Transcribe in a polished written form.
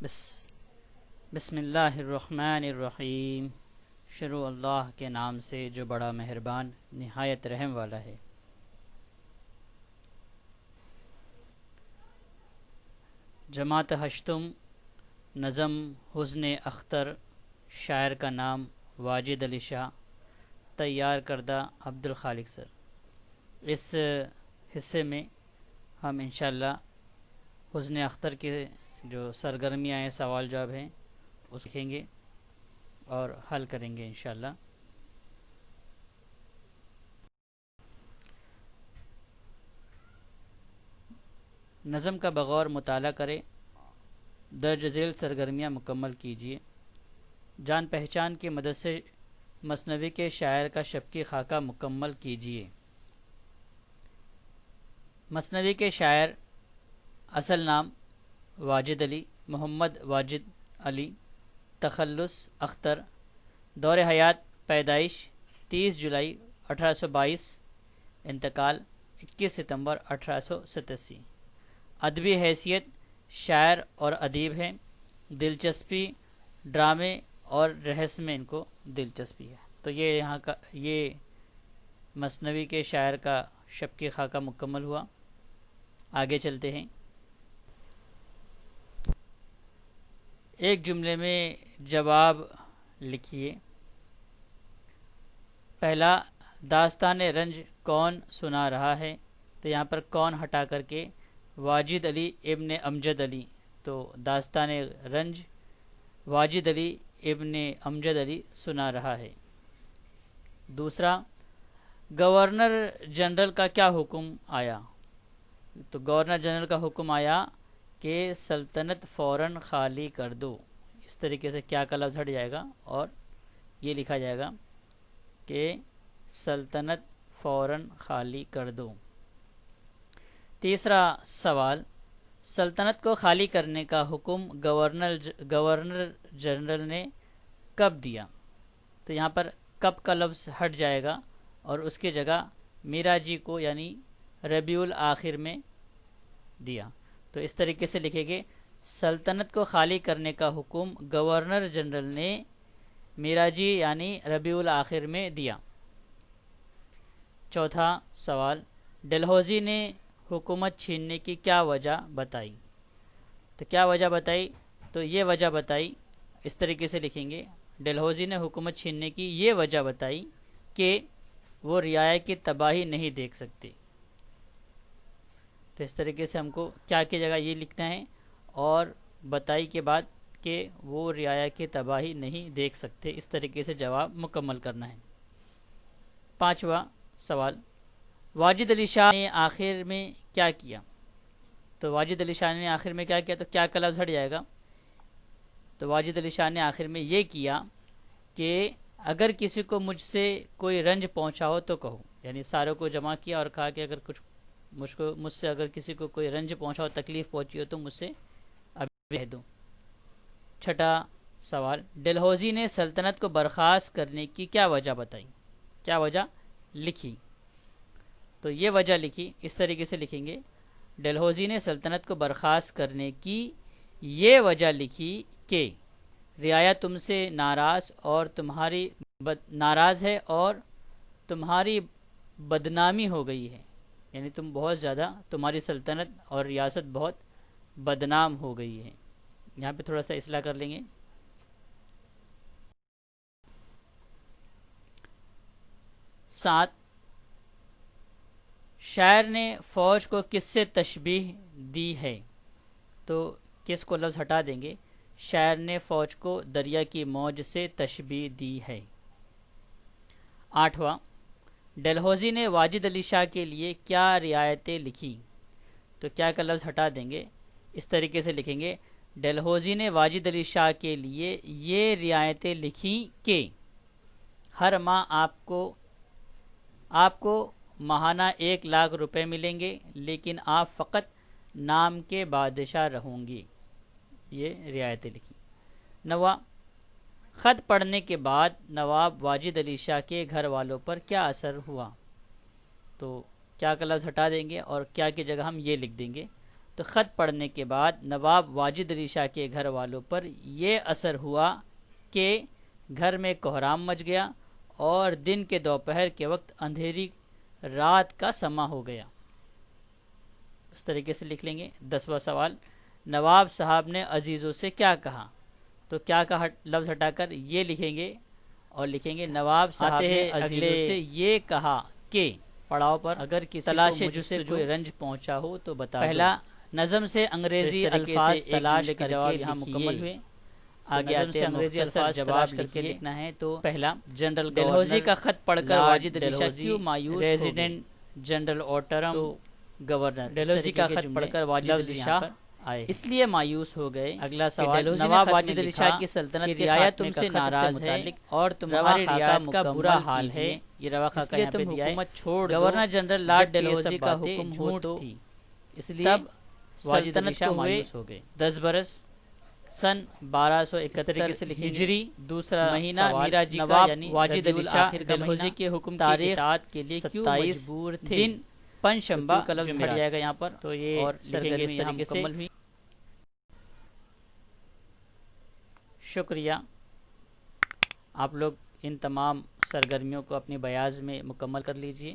بس بسم اللہ الرحمن الرحیم۔ شروع اللہ کے نام سے جو بڑا مہربان نہایت رحم والا ہے۔ جماعت ہشتم، نظم حزن اختر، شاعر کا نام واجد علی شاہ، تیار کردہ عبد الخالق سر۔ اس حصے میں ہم انشاءاللہ حزن اختر کے جو سرگرمیاں ہیں، سوال جواب ہیں، اس لکھیں گے اور حل کریں گے انشاءاللہ۔ نظم کا بغور مطالعہ کریں، درج ذیل سرگرمیاں مکمل کیجیے۔ جان پہچان کی مدد سے مثنوی کے شاعر کا شبکی خاکہ مکمل کیجیے۔ مثنوی کے شاعر: اصل نام واجد علی، محمد واجد علی، تخلص اختر، دور حیات پیدائش 30 جولائی 1822، انتقال 21 ستمبر 1887۔ ادبی حیثیت شاعر اور ادیب ہیں۔ دلچسپی ڈرامے اور رہس میں ان کو دلچسپی ہے۔ تو یہ یہاں کا یہ مثنوی کے شاعر کا شبکی خاکہ مکمل ہوا۔ آگے چلتے ہیں۔ ایک جملے میں جواب لکھیے۔ پہلا، داستان رنج کون سنا رہا ہے؟ تو یہاں پر کون ہٹا کر کے واجد علی ابن امجد علی، تو داستان رنج واجد علی ابن امجد علی سنا رہا ہے۔ دوسرا، گورنر جنرل کا کیا حکم آیا؟ تو گورنر جنرل کا حکم آیا کہ سلطنت فوراً خالی کر دو۔ اس طریقے سے کیا کا لفظ ہٹ جائے گا اور یہ لکھا جائے گا کہ سلطنت فوراً خالی کر دو۔ تیسرا سوال، سلطنت کو خالی کرنے کا حکم گورنر جنرل نے کب دیا؟ تو یہاں پر کب کا لفظ ہٹ جائے گا اور اس کی جگہ میرا جی کو یعنی ربیع الآخر میں دیا۔ تو اس طریقے سے لکھیں گے، سلطنت کو خالی کرنے کا حکم گورنر جنرل نے میرا جی یعنی ربیع الآخر میں دیا۔ چوتھا سوال، ڈلہوزی نے حکومت چھیننے کی کیا وجہ بتائی؟ تو کیا وجہ بتائی؟ تو یہ وجہ بتائی، اس طریقے سے لکھیں گے، ڈلہوزی نے حکومت چھیننے کی یہ وجہ بتائی کہ وہ رعایا کی تباہی نہیں دیکھ سکتے۔ تو اس طریقے سے ہم کو کیا کی جگہ یہ لکھنا ہے اور بتائی کے بعد کہ وہ رعایا کی تباہی نہیں دیکھ سکتے، اس طریقے سے جواب مکمل کرنا ہے۔ پانچواں سوال، واجد علی شاہ نے آخر میں کیا کیا؟ تو واجد علی شاہ نے آخر میں کیا کیا؟ تو کیا کا لفظ ہٹ جائے گا۔ تو واجد علی شاہ نے آخر میں یہ کیا کہ اگر کسی کو مجھ سے کوئی رنج پہنچا ہو تو کہو، یعنی ساروں کو جمع کیا اور کہا کہ اگر مجھ سے اگر کسی کو کوئی رنج پہنچا ہو، تکلیف پہنچی ہو تو مجھ سے ابھی کہہ دو۔ چھٹا سوال، ڈلہوزی نے سلطنت کو برخاست کرنے کی کیا وجہ بتائی؟ کیا وجہ لکھی؟ تو یہ وجہ لکھی، اس طریقے سے لکھیں گے، ڈلہوزی نے سلطنت کو برخاست کرنے کی یہ وجہ لکھی کہ رعایا تم سے ناراض ہے اور تمہاری بدنامی ہو گئی ہے، یعنی تم بہت زیادہ، تمہاری سلطنت اور ریاست بہت بدنام ہو گئی ہے۔ یہاں پہ تھوڑا سا اصلاح کر لیں گے۔ 7، شاعر نے فوج کو کس سے تشبیہ دی ہے؟ تو کس کو لفظ ہٹا دیں گے، شاعر نے فوج کو دریا کی موج سے تشبیہ دی ہے۔ 8واں، ڈلہوزی نے واجد علی شاہ کے لیے کیا رعایتیں لکھی؟ تو کیا کا لفظ ہٹا دیں گے، اس طریقے سے لکھیں گے، ڈلہوزی نے واجد علی شاہ کے لیے یہ رعایتیں لکھی کہ ہر ماہ آپ کو ماہانہ 1,00,000 روپے ملیں گے، لیکن آپ فقط نام کے بادشاہ رہوں گے۔ یہ رعایتیں لکھی۔ 9واں، خط پڑھنے کے بعد نواب واجد علی شاہ کے گھر والوں پر کیا اثر ہوا؟ تو کیا کا لفظ ہٹا دیں گے اور کیا کی جگہ ہم یہ لکھ دیں گے، تو خط پڑھنے کے بعد نواب واجد علی شاہ کے گھر والوں پر یہ اثر ہوا کہ گھر میں کوہرام مچ گیا اور دن کے دوپہر کے وقت اندھیری رات کا سما ہو گیا۔ اس طریقے سے لکھ لیں گے۔ 10واں سوال، نواب صاحب نے عزیزوں سے کیا کہا؟ تو کیا کا لفظ ہٹا کر یہ لکھیں گے اور لکھیں گے نواب صاحب نے عزیزوں سے یہ کہا کہ پڑاؤ پر اگر کسی تلاش مجھ سے کوئی رنج پہنچا ہو تو بتا دو۔ پہلا، نظم سے انگریزی الفاظ تلاش کر کے یہاں مکمل ہوئے۔ آگے نظم سے انگریزی الفاظ جواب کر کے لکھنا ہے۔ تو پہلا، جنرل ڈلہوزی کا خط پڑھ کر واجد علی شاہ کیوں مایوس ریزیڈنٹ جنرل اوٹرم گورنر، ڈلہوزی کا خط پڑھ کر واجد علی شاہ اس لیے مایوس ہو گئے۔ اگلا سوال، نواب واجد علی شاہ کی سلطنت کی رعایا تم سے ناراض ہے اور تمہاری رعایت کا برا حال ہے، یہ روا خاکہ یہاں پہ دیا ہے، حکومت چھوڑ دو۔ گورنر جنرل لارڈ ڈلہوزی کا حکم جھوٹ تھی، اس لیے تب واجد علی شاہ مایوس ہو گئے۔ 10 برس سن 1231 ہجری دوسرا مہینہ میراجی کا یعنی واجد علی شاہ ڈلہوزی کے حکم کی اطاعت کے لیے کیوں مجبور تھے؟ دن پنجشنبہ کا لفظ ہٹ جائے گا یہاں پر، تو یہ اور سرگرمی اس طریقے سے مکمل ہوئی۔ شکریہ، آپ لوگ ان تمام سرگرمیوں کو اپنے بیاض میں مکمل کر لیجئے۔